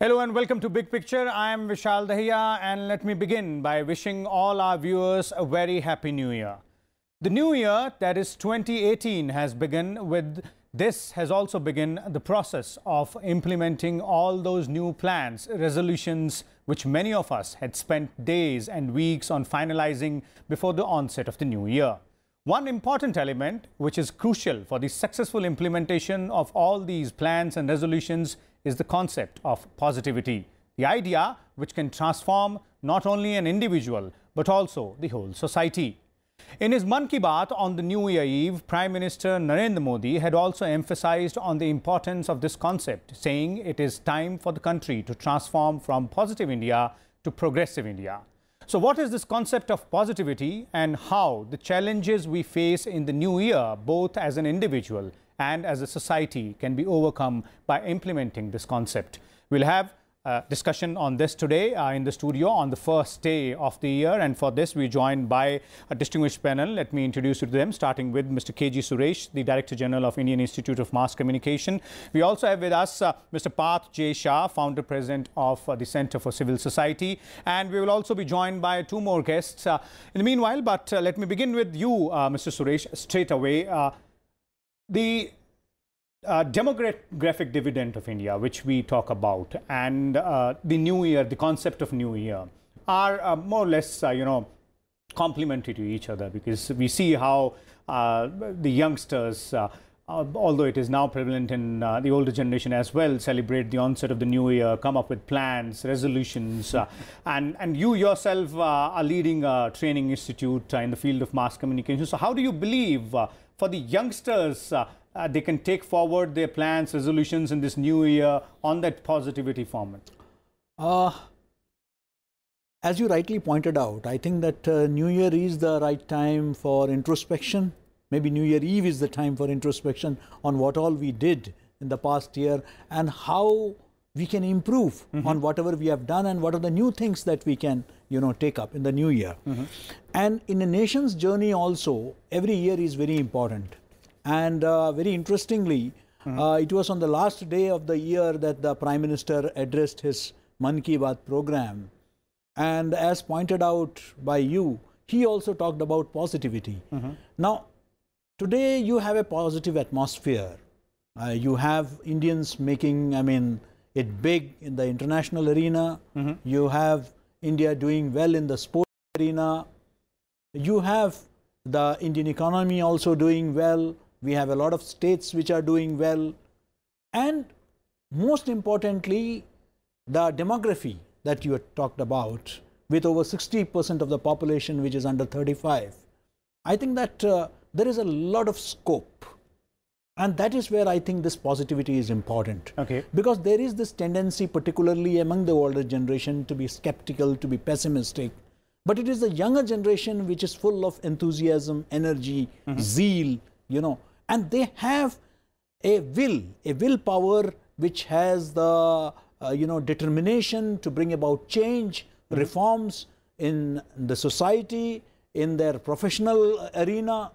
Hello and welcome to Big Picture. I am Vishal Dahiya and let me begin by wishing all our viewers a very happy new year. The new year, that is 2018, has begun with this has also begun the process of implementing all those new plans, resolutions which many of us had spent days and weeks on finalizing before the onset of the new year. One important element which is crucial for the successful implementation of all these plans and resolutions is the concept of positivity, the idea which can transform not only an individual but also the whole society. In his Mann Ki Baat on the New Year Eve, Prime Minister Narendra Modi had also emphasized on the importance of this concept, saying it is time for the country to transform from positive India to progressive India. So what is this concept of positivity and how the challenges we face in the new year, both as an individual and as a society, can be overcome by implementing this concept? We'll have a discussion on this today in the studio on the first day of the year, and for this we're joined by a distinguished panel. Let me introduce you to them, starting with Mr. KG Suresh, the Director General of Indian Institute of Mass Communication. We also have with us Mr. Parth Shah, Founder President of the Center for Civil Society, and we will also be joined by two more guests in the meanwhile. But let me begin with you, Mr. Suresh, straight away. The demographic dividend of India, which we talk about, and the new year, the concept of new year, are more or less, complementary to each other, because we see how the youngsters, although it is now prevalent in the older generation as well, celebrate the onset of the new year, come up with plans, resolutions, and you yourself are leading a training institute in the field of mass communication. So how do you believe for the youngsters they can take forward their plans, resolutions in this new year on that positivity format? As you rightly pointed out, I think that New Year is the right time for introspection. Maybe New Year Eve is the time for introspection on what all we did in the past year and how we can improve on whatever we have done and what are the new things that we can, take up in the new year. And in a nation's journey also, every year is very important. And very interestingly, it was on the last day of the year that the Prime Minister addressed his Mann Ki Baat program. And as pointed out by you, he also talked about positivity. Now, today you have a positive atmosphere. You have Indians making, it big in the international arena. You have India doing well in the sports arena. You have the Indian economy also doing well. We have a lot of states which are doing well. And most importantly, the demography that you had talked about, with over 60% of the population which is under 35. I think that there is a lot of scope. And that is where I think this positivity is important. Okay. Because there is this tendency, particularly among the older generation, to be skeptical, to be pessimistic. But it is the younger generation which is full of enthusiasm, energy, zeal, and they have a willpower which has the, determination to bring about change, reforms in the society, in their professional arena.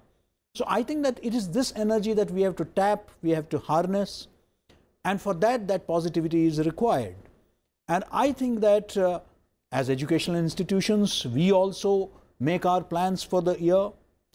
So I think that it is this energy that we have to tap, we have to harness, and for that, that positivity is required. And I think that as educational institutions, we also make our plans for the year.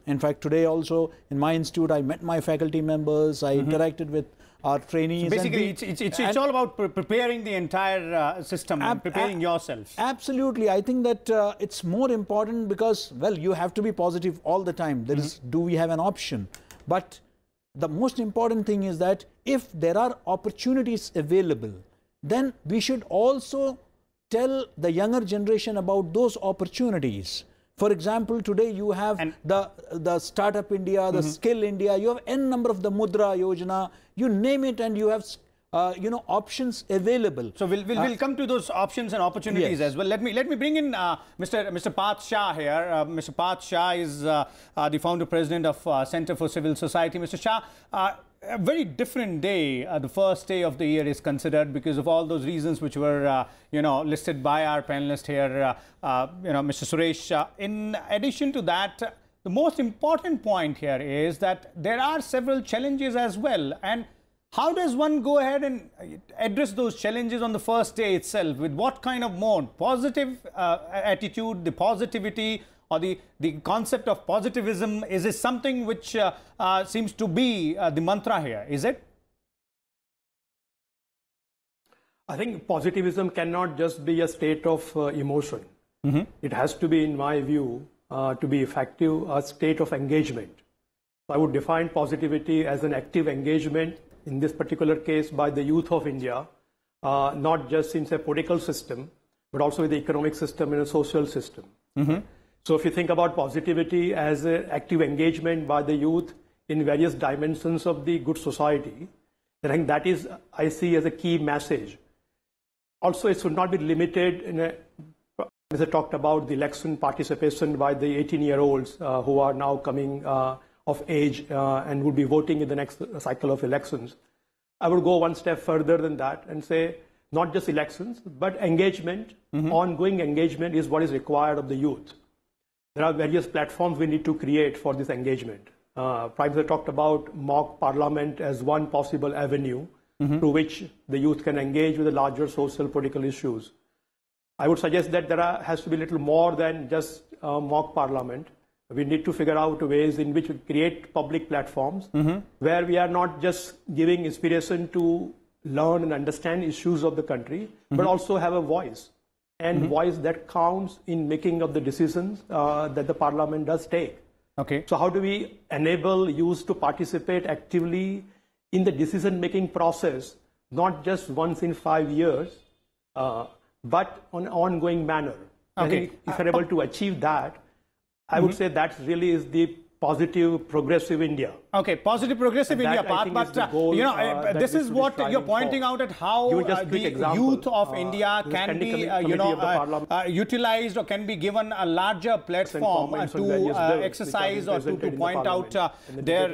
In fact, today also in my institute, I met my faculty members, I interacted with our trainees. So basically, it's all about preparing the entire system and preparing yourself. Absolutely. I think that it's more important because, well, you have to be positive all the time. There is, do we have an option? But the most important thing is that if there are opportunities available, then we should also tell the younger generation about those opportunities. For example, today you have the Startup India, the Skill India, you have N number of the Mudra Yojana, you name it, and you have options available. So we'll come to those options and opportunities as well. Let me bring in Mr. Parth Shah here. Mr. Parth Shah is the Founder President of Center for Civil Society. Mr. Shah, a very different day, the first day of the year is considered because of all those reasons which were, listed by our panelist here, Mr. Suresh. In addition to that, the most important point here is that there are several challenges as well. And How does one go ahead and address those challenges on the first day itself? With what kind of mode? Positive attitude, the positivity, or the concept of positivism? Is it something which seems to be the mantra here? Is it? I think positivism cannot just be a state of emotion. It has to be, in my view, to be effective, a state of engagement. So I would define positivity as an active engagement, in this particular case by the youth of India, not just in a political system, but also in the economic system and a social system. So if you think about positivity as an active engagement by the youth in various dimensions of the good society, then I think that is, I see as a key message. Also, it should not be limited in a, as I talked about, the election participation by the 18-year-olds who are now coming of age and would be voting in the next cycle of elections. I would go one step further than that and say not just elections, but engagement, ongoing engagement is what is required of the youth. There are various platforms we need to create for this engagement. Prime Minister talked about mock parliament as one possible avenue through which the youth can engage with the larger social political issues. I would suggest that there has to be a little more than just mock parliament. We need to figure out ways in which we create public platforms where we are not just giving inspiration to learn and understand issues of the country, but also have a voice, and voice that counts in making of the decisions that the parliament does take. Okay. So how do we enable youth to participate actively in the decision-making process, not just once in 5 years, but on an ongoing manner? Okay. I think if we're able to achieve that, I would say that really is the positive, progressive India. Okay, positive, progressive India, Parth. But you know, this is what you're pointing out at how the youth of India can be, utilized or can be given a larger platform to exercise or to point out their,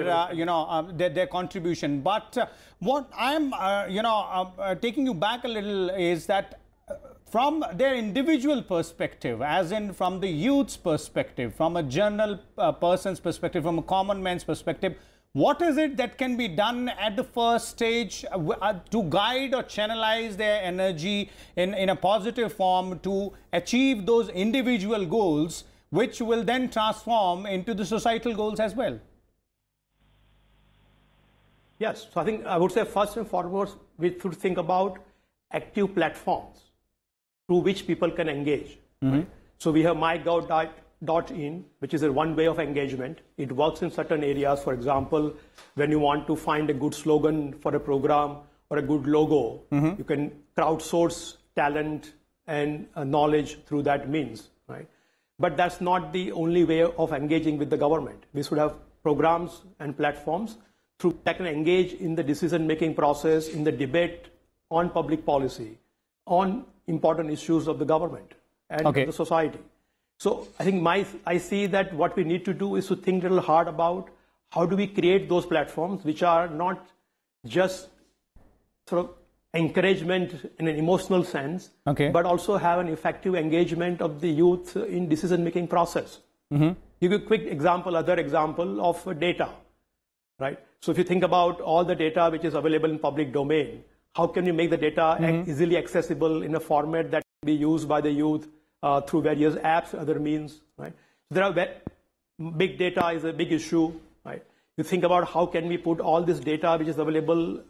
their contribution. But what I'm, taking you back a little is that from their individual perspective, as in from the youth's perspective, from a general person's perspective, from a common man's perspective, what is it that can be done at the first stage to guide or channelize their energy in a positive form to achieve those individual goals, which will then transform into the societal goals as well? Yes, so I think I would say first and foremost, we should think about active platforms through which people can engage. Right? So we have mygov.in, which is a one way of engagement. It works in certain areas. For example, when you want to find a good slogan for a program or a good logo, you can crowdsource talent and knowledge through that means. Right? But that's not the only way of engaging with the government. We should have programs and platforms through that can engage in the decision-making process, in the debate on public policy, on important issues of the government and the society. So I think I see that what we need to do is to think a little hard about how do we create those platforms which are not just sort of encouragement in an emotional sense, but also have an effective engagement of the youth in decision-making process. Give you a quick example, other example of data, right? So if you think about all the data which is available in public domain, how can you make the data easily accessible in a format that can be used by the youth through various apps, other means, right? There are big data is a big issue, right? You think about how can we put all this data which is available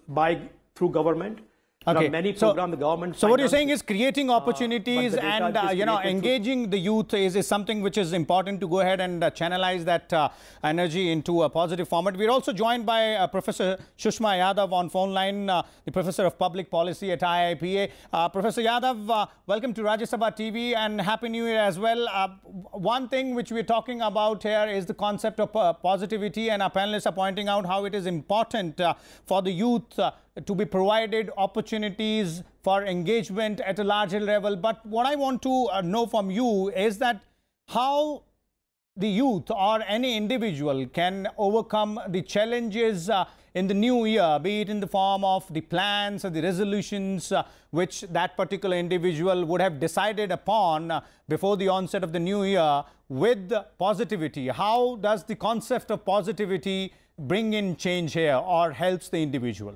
through government. Okay. Many programs the government. So what you're saying is creating opportunities and engaging the youth is something which is important to go ahead and channelize that energy into a positive format. We're also joined by Professor Sushma Yadav on phone line, the Professor of Public Policy at IIPA. Professor Yadav, welcome to Rajya Sabha TV and Happy New Year as well. One thing which we're talking about here is the concept of positivity, and our panelists are pointing out how it is important for the youth to be provided opportunities for engagement at a larger level. But what I want to know from you is that how the youth or any individual can overcome the challenges in the new year, be it in the form of the plans or the resolutions which that particular individual would have decided upon before the onset of the new year with positivity. How does the concept of positivity bring in change here or helps the individual?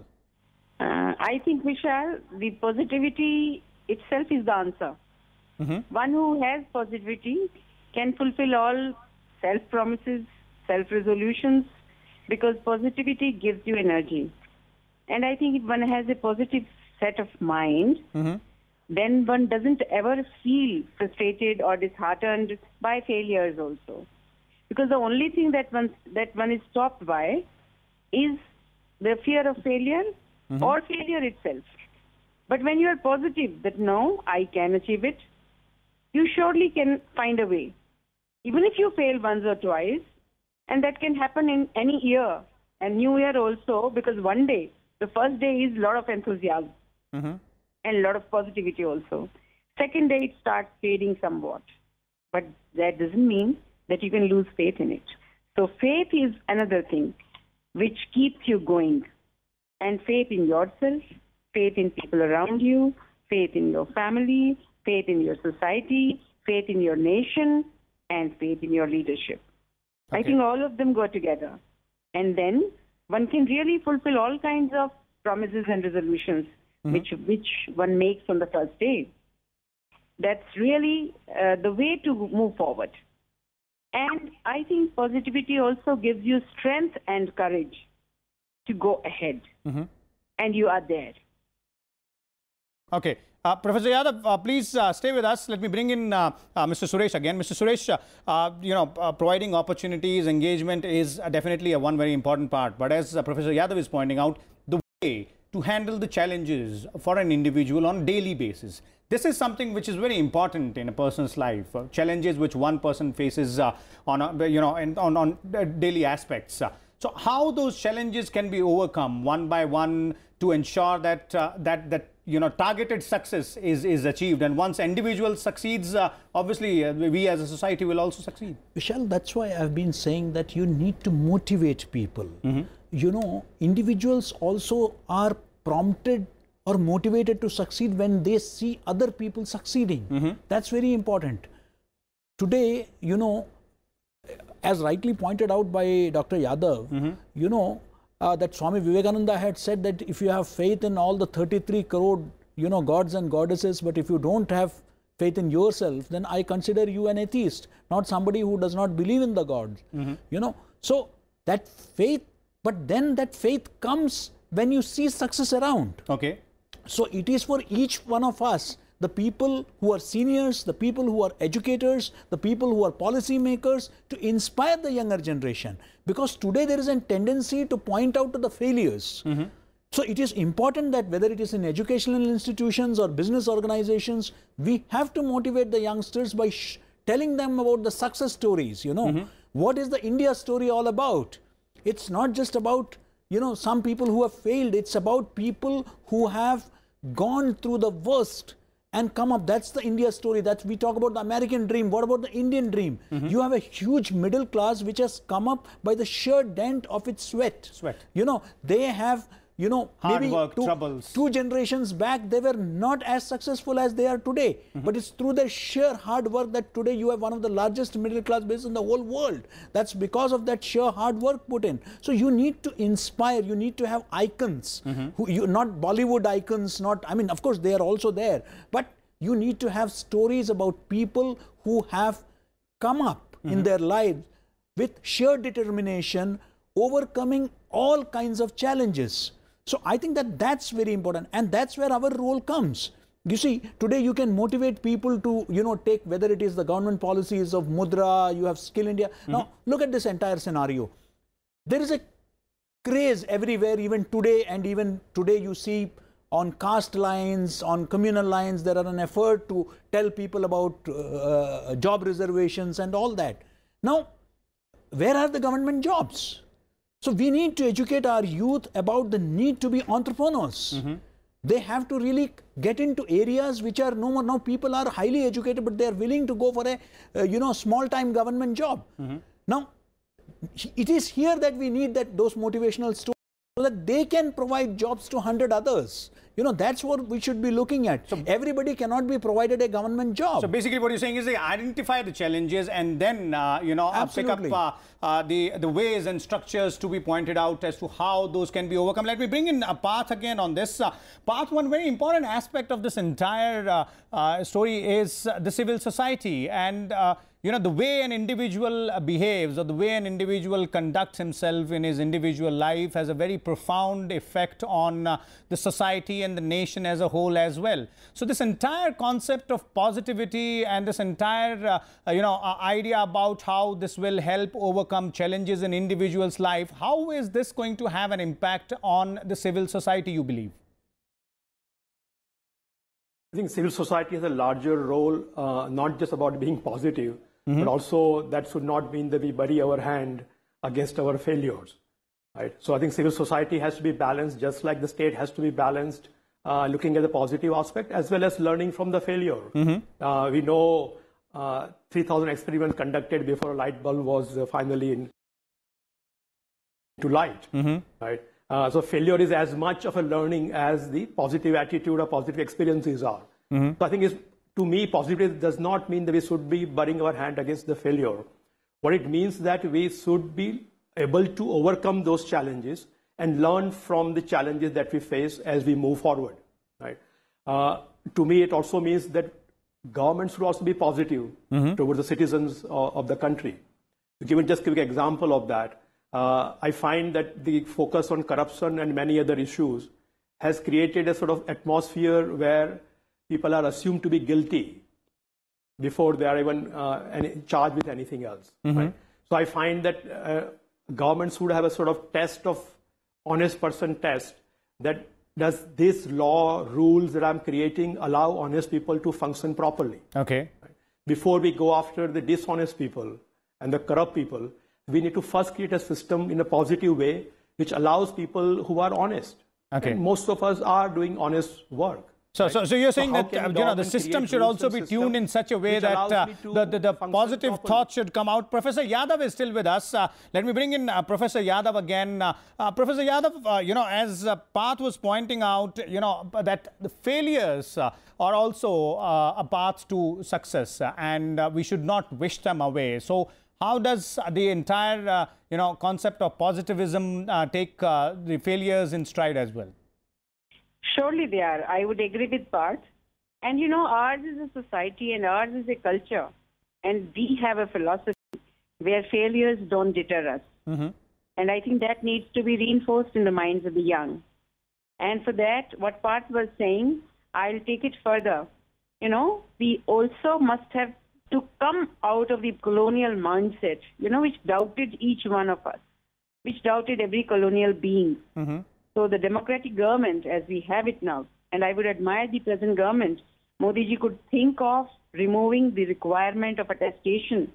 I think, Vishal, the positivity itself is the answer. One who has positivity can fulfill all self-promises, self-resolutions, because positivity gives you energy. And I think if one has a positive set of mind, then one doesn't ever feel frustrated or disheartened by failures also. Because the only thing that one is stopped by is the fear of failure or failure itself. But when you are positive that no, I can achieve it, you surely can find a way. Even if you fail once or twice, and that can happen in any year, and New Year also, because one day, the first day is a lot of enthusiasm and a lot of positivity also. Second day, it starts fading somewhat. But that doesn't mean that you can lose faith in it. So faith is another thing which keeps you going. And faith in yourself, faith in people around you, faith in your family, faith in your society, faith in your nation, and faith in your leadership. Okay. I think all of them go together. And then one can really fulfill all kinds of promises and resolutions which one makes on the first day. That's really the way to move forward. And I think positivity also gives you strength and courage to go ahead. And you are there. Okay. Professor Yadav, please stay with us. Let me bring in Mr. Suresh again. Mr. Suresh, providing opportunities, engagement is definitely one very important part. But as Professor Yadav is pointing out, the way to handle the challenges for an individual on a daily basis. This is something which is very important in a person's life. Challenges which one person faces on daily aspects. So how those challenges can be overcome one by one to ensure that targeted success is achieved, and once individual succeeds, obviously we as a society will also succeed. Vishal, that's why I've been saying that you need to motivate people. Individuals also are prompted or motivated to succeed when they see other people succeeding. That's very important. Today, as rightly pointed out by Dr. Yadav, that Swami Vivekananda had said that if you have faith in all the 33 crore, gods and goddesses, but if you don't have faith in yourself, then I consider you an atheist, not somebody who does not believe in the gods. So that faith, but then that faith comes when you see success around. Okay. So it is for each one of us, the people who are seniors, the people who are educators, the people who are policy makers, to inspire the younger generation. Because today there is a tendency to point out to the failures. So it is important that whether it is in educational institutions or business organizations, we have to motivate the youngsters by telling them about the success stories. What is the India story all about? It's not just about, some people who have failed. It's about people who have gone through the worst and come up. That's the India story. That we talk about the American dream. What about the Indian dream? You have a huge middle class which has come up by the sheer dent of its sweat. They have, hard maybe work, troubles. 2 generations back, they were not as successful as they are today. But it's through their sheer hard work that today you have one of the largest middle class bases in the whole world. That's because of that sheer hard work put in. So you need to inspire, you need to have icons, not Bollywood icons, of course they are also there, but you need to have stories about people who have come up in their lives with sheer determination, overcoming all kinds of challenges. So I think that that's very important, and that's where our role comes. You see, today you can motivate people to, take, whether it is the government policies of Mudra, you have Skill India. Now, look at this entire scenario. There is a craze everywhere, even today, and even today you see on caste lines, on communal lines, there are an effort to tell people about job reservations and all that. Now, where are the government jobs? So we need to educate our youth about the need to be entrepreneurs. They have to really get into areas which are no more. Now people are highly educated, but they are willing to go for a small-time government job. Now, it is here that we need those motivational stories, so that they can provide jobs to 100 others. You know, that's what we should be looking at. So everybody cannot be provided a government job. So basically what you're saying is they identify the challenges and then, you know, pick up the ways and structures to be pointed out as to how those can be overcome. Let me bring in Parth again on this. Parth, one very important aspect of this entire story is the civil society and you know, the way an individual behaves or the way an individual conducts himself in his individual life has a very profound effect on the society and the nation as a whole as well. So this entire concept of positivity and this entire, you know, idea about how this will help overcome challenges in individuals' life, how is this going to have an impact on the civil society, you believe? I think civil society has a larger role, not just about being positive, but also that should not mean that we bury our hand against our failures, right? So I think civil society has to be balanced, just like the state has to be balanced, looking at the positive aspect as well as learning from the failure. We know 3,000 experiments conducted before a light bulb was finally into light, right? So failure is as much of a learning as the positive attitude or positive experiences are. So I think to me, positivity does not mean that we should be burying our hand against the failure. What it means that we should be able to overcome those challenges and learn from the challenges that we face as we move forward, right? To me, it also means that governments should also be positive towards the citizens of the country. To just give an example of that, I find that the focus on corruption and many other issues has created a sort of atmosphere where people are assumed to be guilty before they are even charged with anything else. Right? So I find that governments would have a sort of test of honest person test that does this law, rules that I'm creating allow honest people to function properly? Okay. Right? Before we go after the dishonest people and the corrupt people, we need to first create a system in a positive way which allows people who are honest. Okay. And most of us are doing honest work. So you're saying that you know, the system should also be tuned in such a way that the positive thought should come out. Professor Yadav is still with us. Let me bring in Professor Yadav again. Professor Yadav, you know, as Parth was pointing out, you know, that the failures are also a path to success, and we should not wish them away. So how does the entire, you know, concept of positivism take the failures in stride as well? Surely they are. I would agree with Parth. And you know, ours is a society and ours is a culture. And we have a philosophy where failures don't deter us. And I think that needs to be reinforced in the minds of the young. And for that, what Parth was saying, I'll take it further. You know, we also must have to come out of the colonial mindset, you know, which doubted each one of us, which doubted every colonial being. So the democratic government, as we have it now, and I would admire the present government, Modi ji could think of removing the requirement of attestation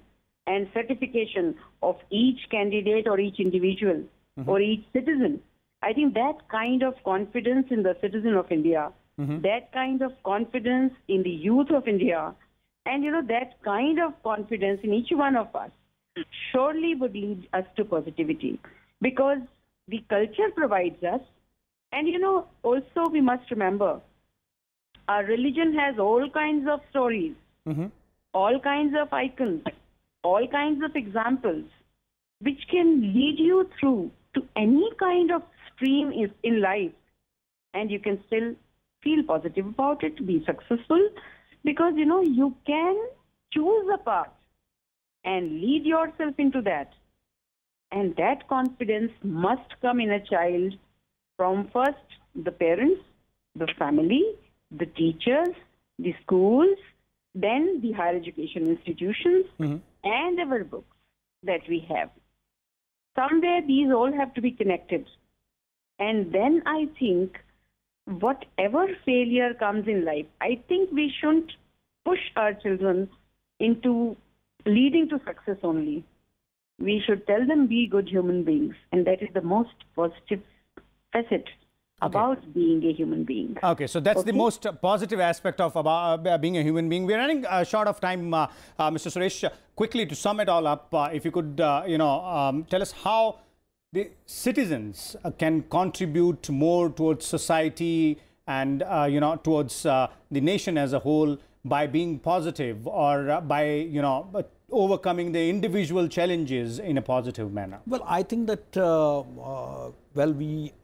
and certification of each candidate or each individual or each citizen. I think that kind of confidence in the citizen of India, that kind of confidence in the youth of India, and you know, that kind of confidence in each one of us surely would lead us to positivity, because the culture provides us. And, you know, also we must remember, our religion has all kinds of stories, all kinds of icons, all kinds of examples, which can lead you through to any kind of stream in life. And you can still feel positive about it, be successful, because, you know, you can choose a path and lead yourself into that. And that confidence must come in a child from first the parents, the family, the teachers, the schools, then the higher education institutions, and our books that we have. Somewhere these all have to be connected. And then I think whatever failure comes in life, I think we shouldn't push our children into leading to success only. We should tell them be good human beings, and that is the most positive facet about being a human being. Okay, so that's the most positive aspect of about being a human being. We're running short of time, Mr. Suresh. Quickly, to sum it all up, if you could, you know, tell us how the citizens can contribute more towards society and towards the nation as a whole by being positive, or by overcoming the individual challenges in a positive manner? Well, I think that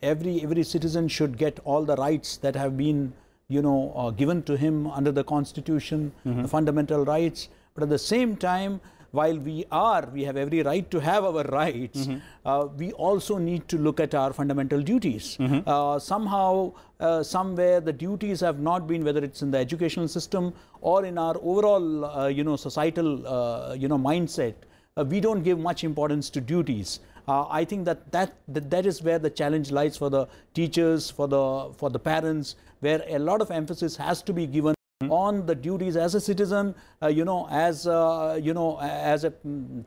every citizen should get all the rights that have been given to him under the Constitution, the fundamental rights. But at the same time, while we have every right to have our rights, we also need to look at our fundamental duties. Somehow, somewhere the duties have not been, whether it's in the educational system or in our overall, societal, mindset, we don't give much importance to duties. I think that is where the challenge lies for the teachers, for the parents, where a lot of emphasis has to be given on the duties as a citizen, as a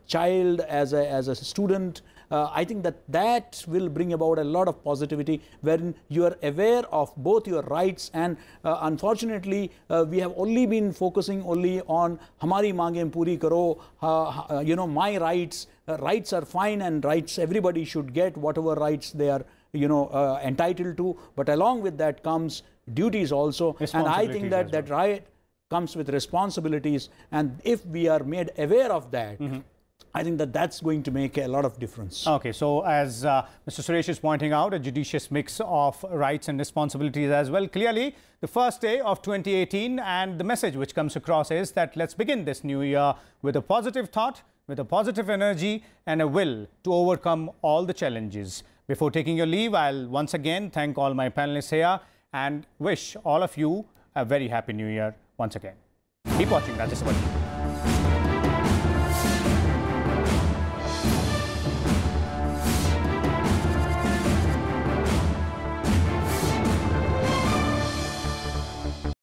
child, as a student. I think that will bring about a lot of positivity, wherein you are aware of both your rights, and unfortunately we have only been focusing only on hamari maange puri karo, my rights. Rights are fine, and rights, everybody should get whatever rights they are entitled to, but along with that comes duties also. And I think that right comes with responsibilities, and if we are made aware of that, I think that's going to make a lot of difference. Okay, so as Mr. Suresh is pointing out, a judicious mix of rights and responsibilities as well. Clearly, the first day of 2018, and the message which comes across is that let's begin this new year with a positive thought, with a positive energy, and a will to overcome all the challenges. Before taking your leave, I'll once again thank all my panelists here and wish all of you a very happy new year once again. Keep watching Rajya Sabha TV.